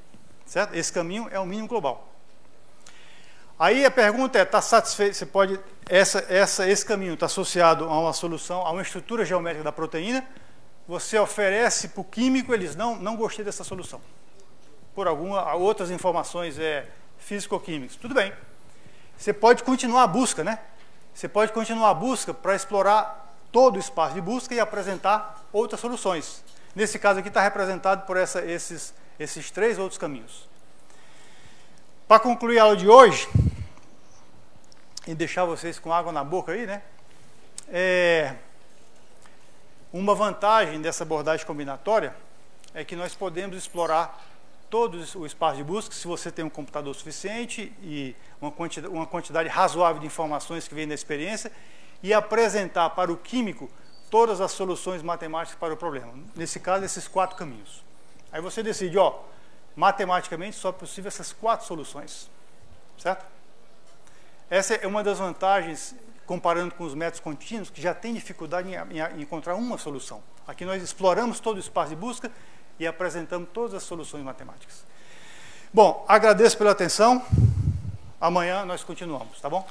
Certo? Esse caminho é o mínimo global. Aí a pergunta é, está satisfeito? Você pode, esse caminho está associado a uma solução, a uma estrutura geométrica da proteína. Você oferece para o químico, eles não gostei dessa solução. Por outras informações físico-químicas. Tudo bem. Você pode continuar a busca, né? Você pode continuar a busca para explorar todo o espaço de busca e apresentar outras soluções. Nesse caso aqui está representado por esses 3 outros caminhos. Para concluir a aula de hoje, e deixar vocês com água na boca aí, né? Uma vantagem dessa abordagem combinatória é que nós podemos explorar todo o espaço de busca, se você tem um computador suficiente e uma quantidade razoável de informações que vem da experiência, e apresentar para o químico todas as soluções matemáticas para o problema. Nesse caso, esses 4 caminhos. Aí você decide, matematicamente só é possível essas 4 soluções. Certo? Essa é uma das vantagens, comparando com os métodos contínuos, que já tem dificuldade em encontrar uma solução. Aqui nós exploramos todo o espaço de busca e apresentamos todas as soluções matemáticas. Bom, agradeço pela atenção. Amanhã nós continuamos, tá bom?